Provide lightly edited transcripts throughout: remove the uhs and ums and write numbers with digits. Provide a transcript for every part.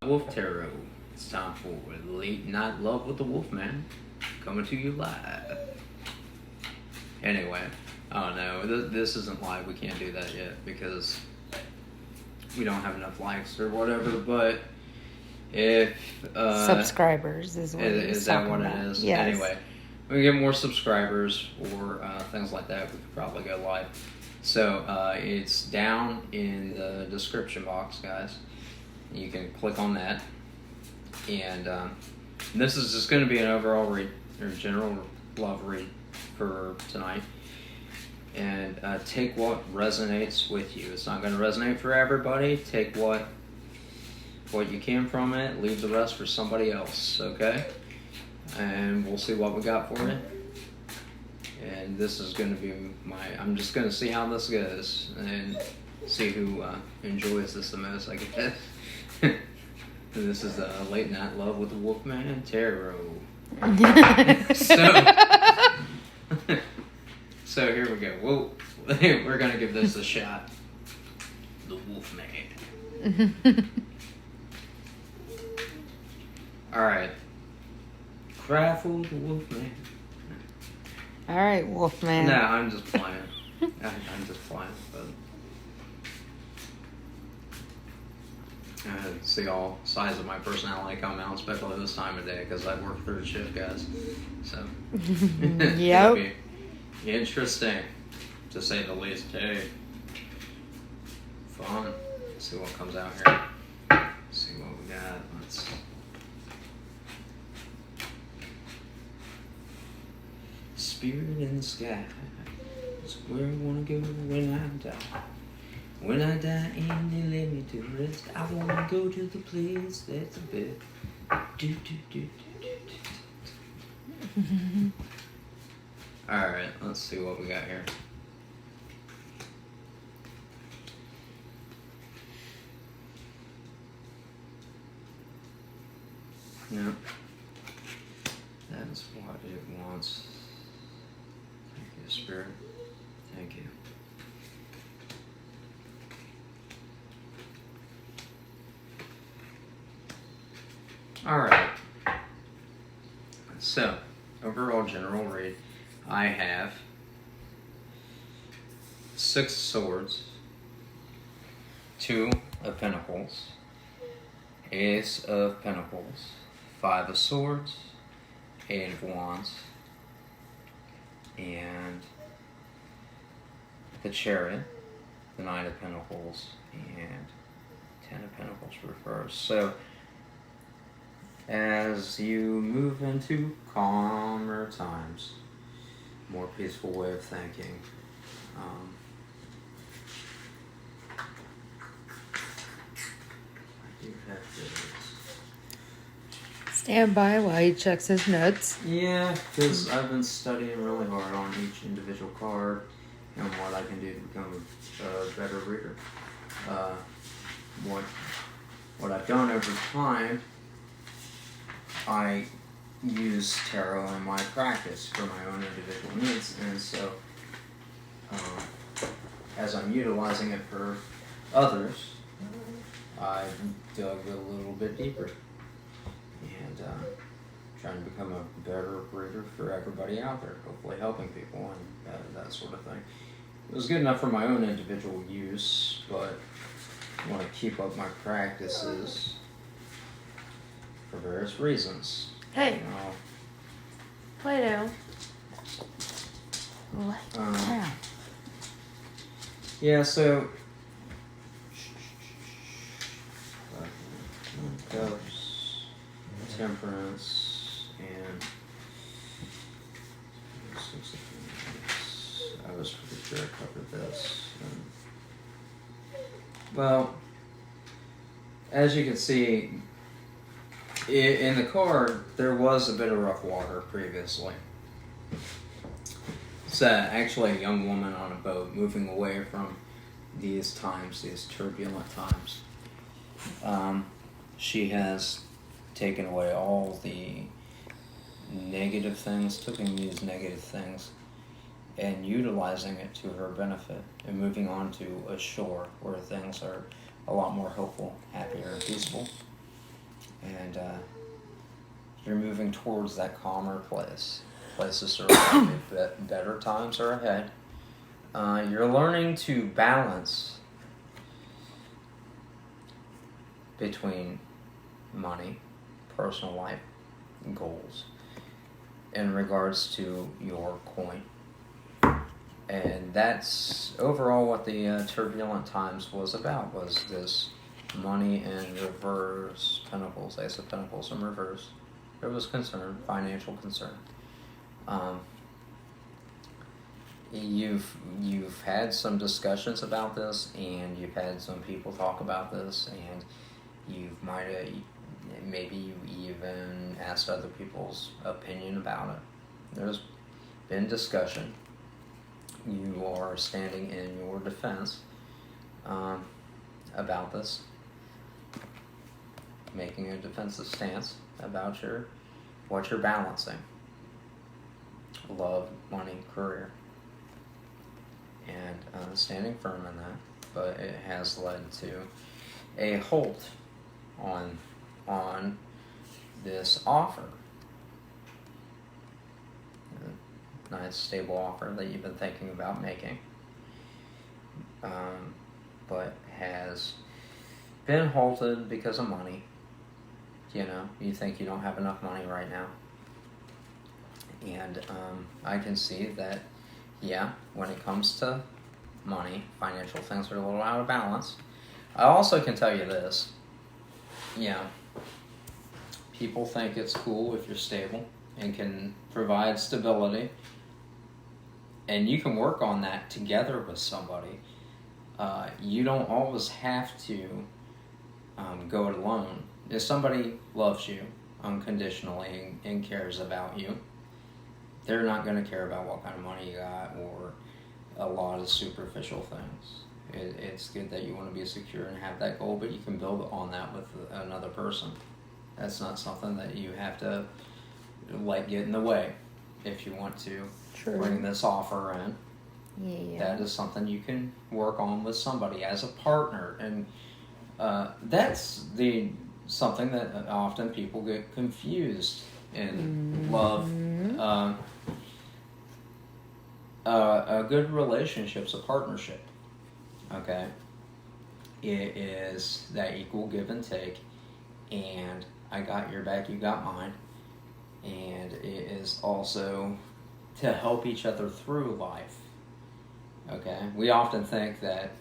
Wolf Tarot. It's time for Late Night Love with the Wolfman, coming to you live. Anyway, oh no, this isn't live. We can't do that yet because we don't have enough likes or whatever. But if subscribers is that what about. it is? Yes. Anyway, we get more subscribers or things like that, we could probably go live. So it's down in the description box, guys. You can click on that, and this is just going to be an overall read or general love read for tonight. And take what resonates with you. It's not going to resonate for everybody. Take what you can from it. Leave the rest for somebody else. Okay. And we'll see what we got for it. And this is going to be I'm just going to see how this goes and see who enjoys this the most, I guess. This is Late Night Love with the Wolfman Tarot. So here we go. We're going to give this a shot. The Wolfman. Alright. Cry for the Wolfman. All right, Wolfman. No, I'm just playing. I'm just playing. But see all sides of my personality come out, especially this time of day, because I work third shift, guys. So yep. It'll be interesting, to say the least. Hey, fun. Let's see what comes out here. Let's see what we got. Spirit in the sky is where I wanna go when I die. When I die and they lay me to rest, I wanna go to the place that's a bit. Alright, let's see what we got here. No. That's what it wants. Thank you, Spirit. Thank you. Alright. So, overall general read, I have 6 swords, 2 of pentacles, Ace of pentacles, 5 of swords, 8 of wands, and the Chariot, the Knight of Pentacles, and 10 of Pentacles reversed. So, as you move into calmer times, more peaceful way of thinking, I do have this. Stand by while he checks his notes. Yeah, because I've been studying really hard on each individual card and what I can do to become a better reader. What I've done over time, I use tarot in my practice for my own individual needs, and so as I'm utilizing it for others, I dug a little bit deeper and trying to become a better reader for everybody out there, hopefully helping people and that sort of thing. It was good enough for my own individual use, but I want to keep up my practices for various reasons. Hey. You know, Play-Doh. Lay down. Yeah, so Cups, Temperance, and I was pretty sure I covered this. Well, as you can see, in the card, there was a bit of rough water previously. It's actually a young woman on a boat moving away from these times, these turbulent times. She has taken away all the negative things, taking these negative things and utilizing it to her benefit and moving on to a shore where things are a lot more hopeful, happier, and peaceful. And you're moving towards that calmer place. Places are around you, better times are ahead. You're learning to balance between money, personal life, goals in regards to your coin. And that's overall what the turbulent times was about, was this money in reverse, pentacles, ace of pentacles in reverse. There was concern, financial concern. You've had some discussions about this, and you've had some people talk about this, and maybe you even asked other people's opinion about it. There's been discussion. You are standing in your defense about this, making a defensive stance about what you're balancing. Love, money, career. And standing firm in that, but it has led to a halt on this offer. A nice stable offer that you've been thinking about making, but has been halted because of money. You think you don't have enough money right now. And I can see that, when it comes to money, financial things are a little out of balance. I also can tell you this, people think it's cool if you're stable and can provide stability, and you can work on that together with somebody. You don't always have to go it alone. If somebody loves you unconditionally and cares about you, they're not going to care about what kind of money you got or a lot of superficial things. It's good that you want to be secure and have that goal, but you can build on that with another person. That's not something that you have to let get in the way if you want to bring this offer in. Yeah. That is something you can work on with somebody as a partner. And that's something that often people get confused in love. A good relationship's a partnership, okay? It is that equal give and take, and I got your back, you got mine, and it is also to help each other through life, okay? We often think that,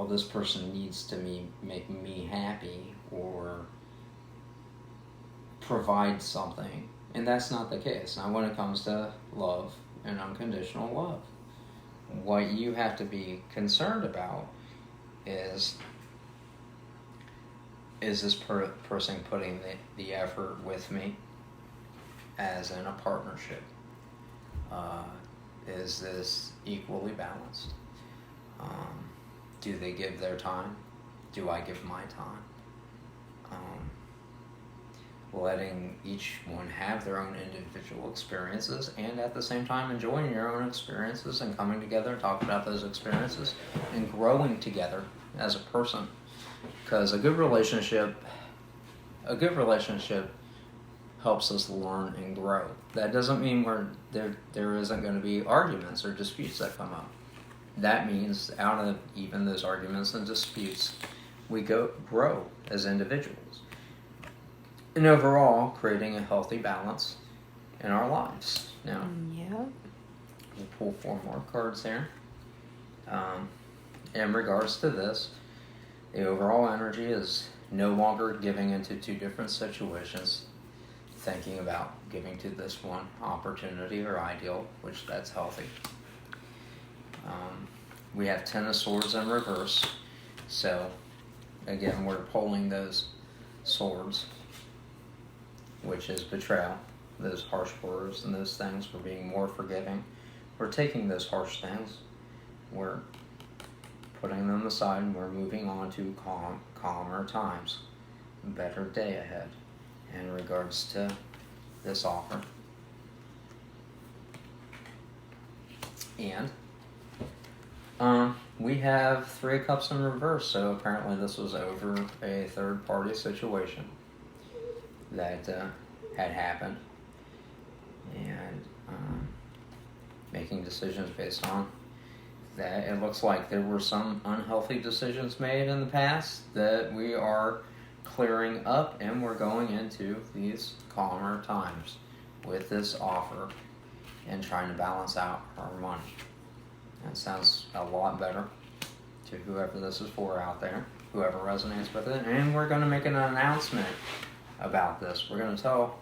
this person needs to make me happy or provide something, and that's not the case. Now, when it comes to love and unconditional love, what you have to be concerned about is this person putting the effort with me as in a partnership? Is this equally balanced? Do they give their time? Do I give my time? Letting each one have their own individual experiences, and at the same time enjoying your own experiences and coming together, talking about those experiences, and growing together as a person. Because a good relationship helps us learn and grow. That doesn't mean there isn't going to be arguments or disputes that come up. That means out of even those arguments and disputes, we grow as individuals. And overall, creating a healthy balance in our lives. Now, we'll pull 4 more cards here. In regards to this, the overall energy is no longer giving into 2 different situations, thinking about giving to this one opportunity or ideal, which that's healthy. We have 10 of Swords in reverse, so again, we're pulling those swords, which is betrayal, those harsh words and those things. We're being more forgiving. We're taking those harsh things, we're putting them aside, and we're moving on to calmer times, a better day ahead in regards to this offer. We have 3 cups in reverse, so apparently this was over a third-party situation that had happened, and making decisions based on that. It looks like there were some unhealthy decisions made in the past that we are clearing up, and we're going into these calmer times with this offer and trying to balance out our money. That sounds a lot better to whoever this is for out there, whoever resonates with it. And we're going to make an announcement about this. We're going to tell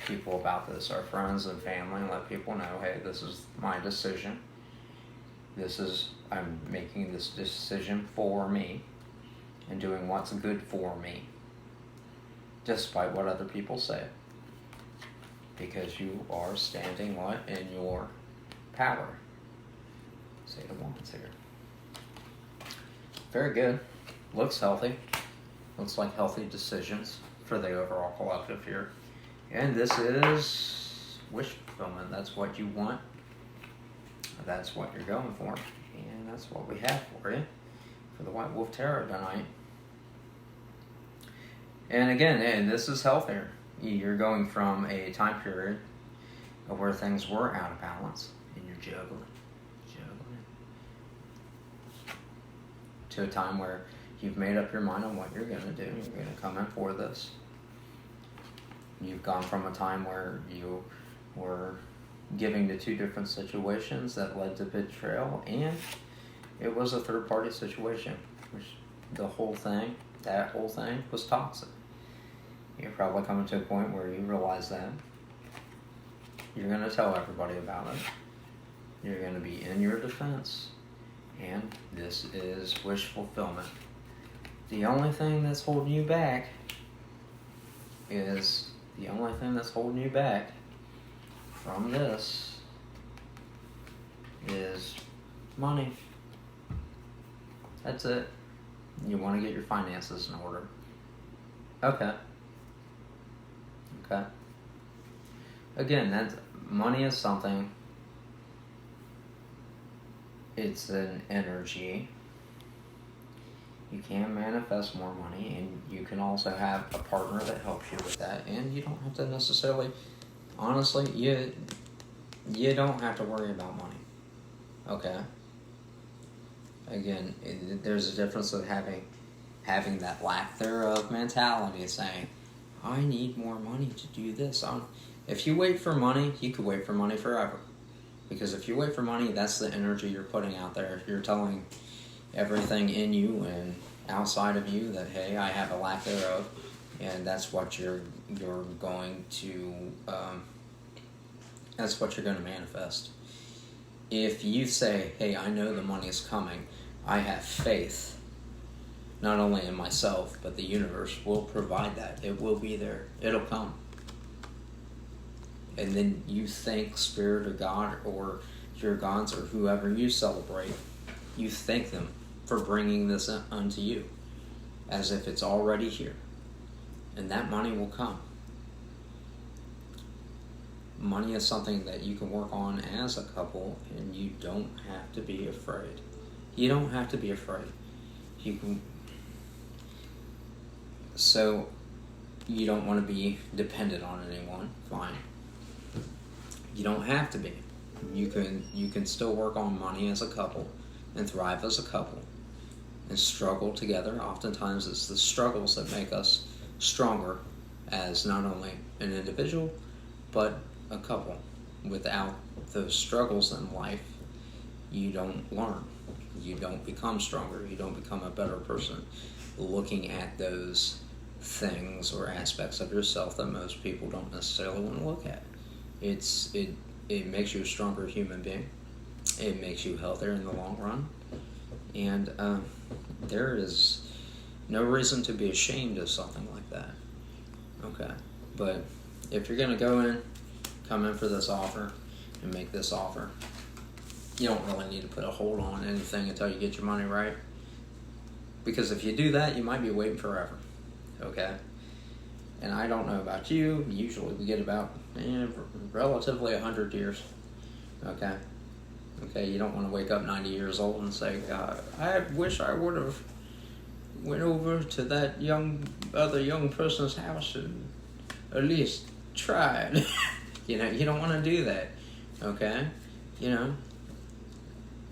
people about this, our friends and family, and let people know, hey, this is my decision. I'm making this decision for me and doing what's good for me, despite what other people say. Because you are standing what? In your power. Say the ones here. Very good. Looks healthy. Looks like healthy decisions for the overall collective here. And this is wish fulfillment. That's what you want. That's what you're going for. And that's what we have for you for the White Wolf Tarot tonight. And again, this is healthier. You're going from a time period of where things were out of balance and you're juggling, to a time where you've made up your mind on what you're going to do. You're going to come in for this. You've gone from a time where you were giving to 2 different situations that led to betrayal, and it was a third-party situation, which that whole thing was toxic. You're probably coming to a point where you realize that. You're going to tell everybody about it. You're going to be in your defense. And this is wish fulfillment. The only thing that's holding you back from this is money. That's it. You want to get your finances in order. Okay. Again, that's money is something. It's an energy. You can manifest more money, and you can also have a partner that helps you with that. And you don't have to necessarily, honestly, you don't have to worry about money. Okay. Again, there's a difference of having that lack thereof mentality, saying, I need more money to do this. If you wait for money, you could wait for money forever. Because if you wait for money, that's the energy you're putting out there. You're telling everything in you and outside of you that, hey, I have a lack thereof, and that's what you're going to manifest. If you say, hey, I know the money is coming, I have faith, not only in myself, but the universe will provide that. It will be there. It'll come. And then you thank Spirit or God or your gods or whoever you celebrate. You thank them for bringing this unto you as if it's already here. And that money will come. Money is something that you can work on as a couple, and you don't have to be afraid. You don't have to be afraid. You can. So you don't want to be dependent on anyone. Fine. You don't have to be. You can still work on money as a couple and thrive as a couple and struggle together. Oftentimes it's the struggles that make us stronger as not only an individual but a couple. Without those struggles in life, you don't learn. You don't become stronger. You don't become a better person. Looking at those things or aspects of yourself that most people don't necessarily want to look at. It makes you a stronger human being. It makes you healthier in the long run. And there is no reason to be ashamed of something like that. Okay. But if you're going to come in for this offer and make this offer, you don't really need to put a hold on anything until you get your money right. Because if you do that, you might be waiting forever. Okay? And I don't know about you. Usually we get about relatively 100 years. Okay? Okay, you don't want to wake up 90 years old and say, God, I wish I would have went over to that other young person's house and at least tried. You don't want to do that. Okay?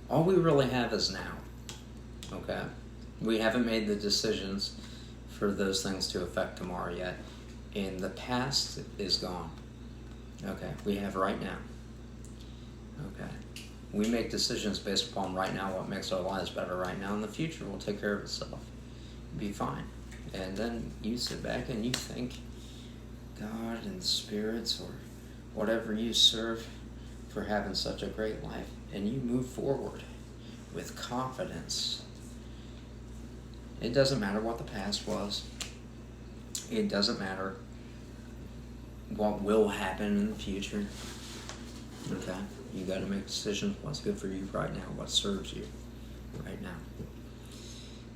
All we really have is now. Okay? We haven't made the decisions for those things to affect tomorrow yet. And the past is gone. Okay? We have right now. Okay? We make decisions based upon right now, what makes our lives better right now, and the future will take care of itself. Be fine. And then you sit back and you thank God and spirits or whatever you serve for having such a great life, and you move forward with confidence. It doesn't matter what the past was. It doesn't matter what will happen in the future. Okay? You got to make decisions what's good for you right now, what serves you right now.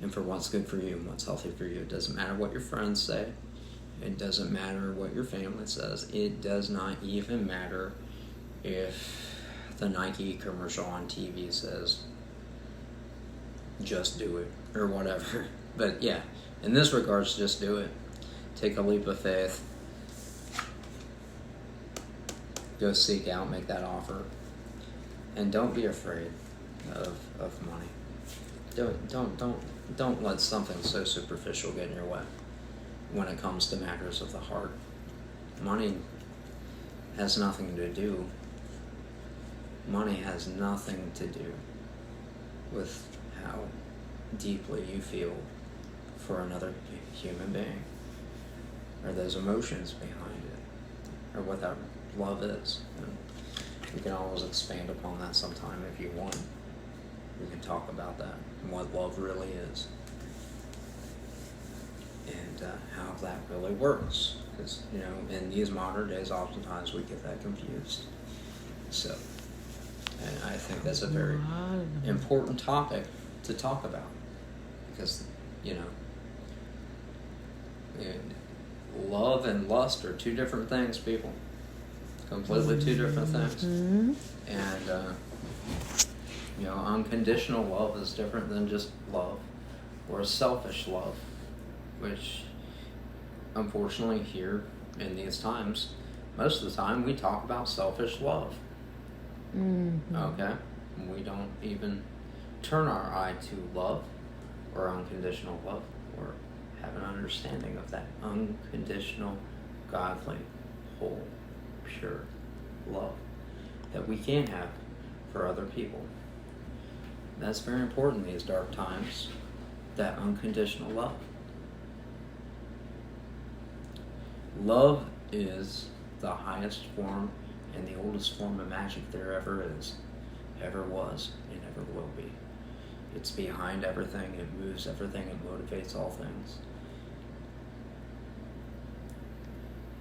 And for what's good for you and what's healthy for you. It doesn't matter what your friends say. It doesn't matter what your family says. It does not even matter if the Nike commercial on TV says, just do it, or whatever. But yeah, in this regards, just do it. Take a leap of faith. Go seek out, make that offer. And don't be afraid of money. Don't let something so superficial get in your way when it comes to matters of the heart. Money has nothing to do. Money has nothing to do with how deeply you feel for another human being, or those emotions behind it, or what that love is. And we can always expand upon that sometime if you want. We can talk about that and what love really is, and how that really works. Because in these modern days, oftentimes we get that confused. So, and I think that's a very important topic to talk about, because love and lust are two different things, people. Completely two different things. Mm-hmm. And unconditional love is different than just love, or selfish love, which unfortunately here in these times, most of the time we talk about selfish love. Mm-hmm. Okay? We don't even turn our eye to love or unconditional love, or have an understanding of that unconditional, godly, whole, pure love that we can have for other people. That's very important in these dark times, that unconditional love. Love is the highest form and the oldest form of magic there ever is, ever was, and ever will be. It's behind everything, it moves everything, it motivates all things.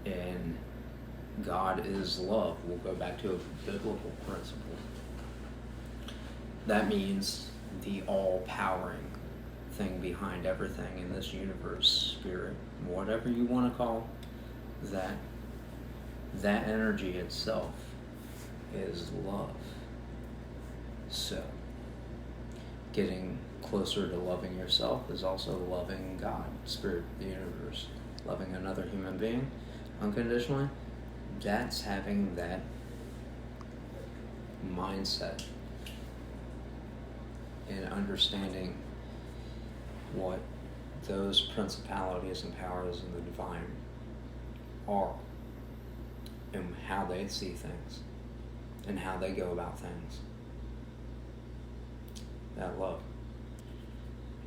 And God is love. We'll go back to a biblical principle. That means the all-powering thing behind everything in this universe, spirit, whatever you want to call that energy itself is love. So, getting closer to loving yourself is also loving God, spirit, the universe. Loving another human being unconditionally, that's having that mindset and understanding what those principalities and powers in the divine are, and how they see things, and how they go about things. That love.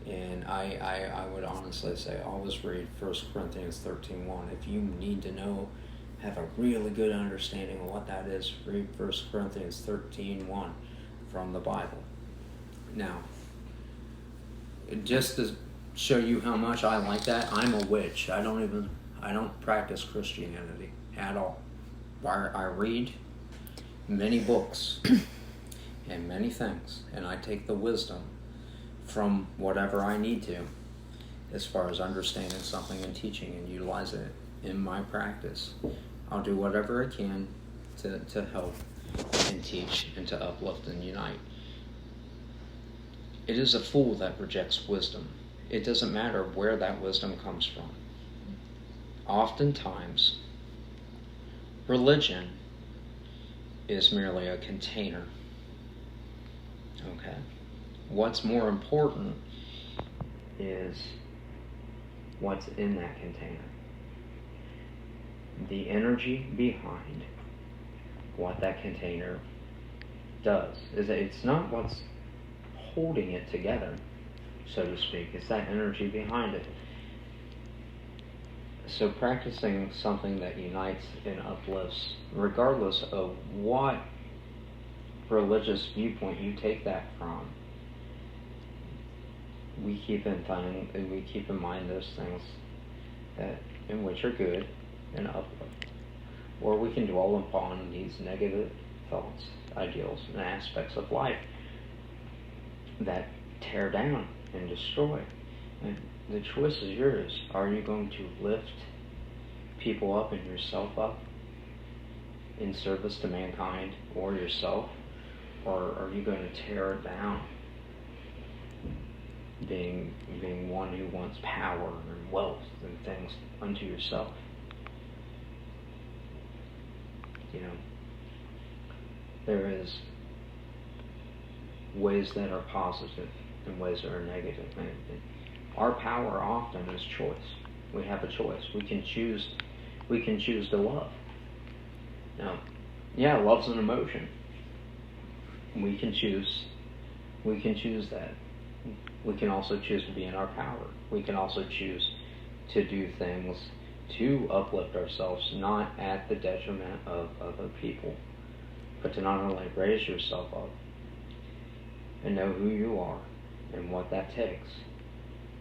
And I would honestly say, always read 1 Corinthians 13:1. If you need to know, have a really good understanding of what that is, read 1 Corinthians 13:1 from the Bible. Now, just to show you how much I like that, I'm a witch. I don't practice Christianity at all. I read many books and many things, and I take the wisdom from whatever I need to as far as understanding something and teaching and utilizing it in my practice. I'll do whatever I can to help and teach and to uplift and unite. It is a fool that rejects wisdom. It doesn't matter where that wisdom comes from. Oftentimes, religion is merely a container. Okay? What's more important is what's in that container. The energy behind what that container does. It's not what's holding it together, so to speak. It's that energy behind it. So practicing something that unites and uplifts, regardless of what religious viewpoint you take that from, we keep in mind those things that in which are good and uplift. Or we can dwell upon these negative thoughts, ideals, and aspects of life that tear down and destroy. And the choice is yours. Are you going to lift people up and yourself up in service to mankind or yourself? Or are you going to tear it down, being one who wants power and wealth and things unto yourself? You know, there is ways that are positive and ways that are negative. And our power often is choice. We have a choice. We can choose to love. Now, yeah, love's an emotion. We can choose that. We can also choose to be in our power. We can also choose to do things to uplift ourselves, not at the detriment of other people, but to not only raise yourself up and know who you are and what that takes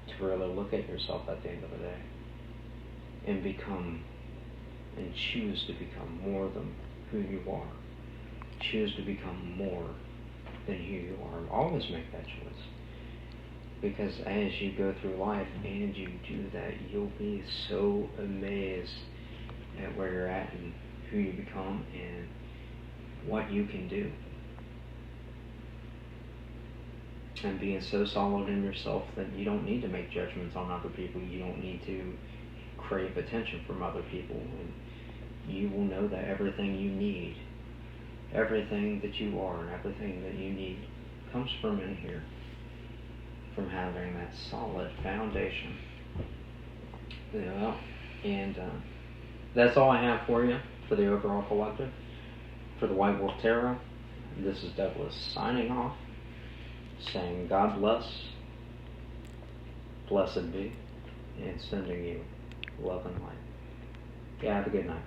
to really look at yourself at the end of the day and become and choose to become more than who you are. Choose to become more than who you are. Always make that choice. Because as you go through life and you do that, you'll be so amazed at where you're at and who you become and what you can do. And being so solid in yourself that you don't need to make judgments on other people. You don't need to crave attention from other people. And you will know that everything you need, everything that you are and everything that you need comes from in here. From having that solid foundation. And that's all I have for you for the overall collective. For the White Wolf Tarot, this is Douglas signing off, saying God bless, blessed be, and sending you love and light. Yeah, have a good night.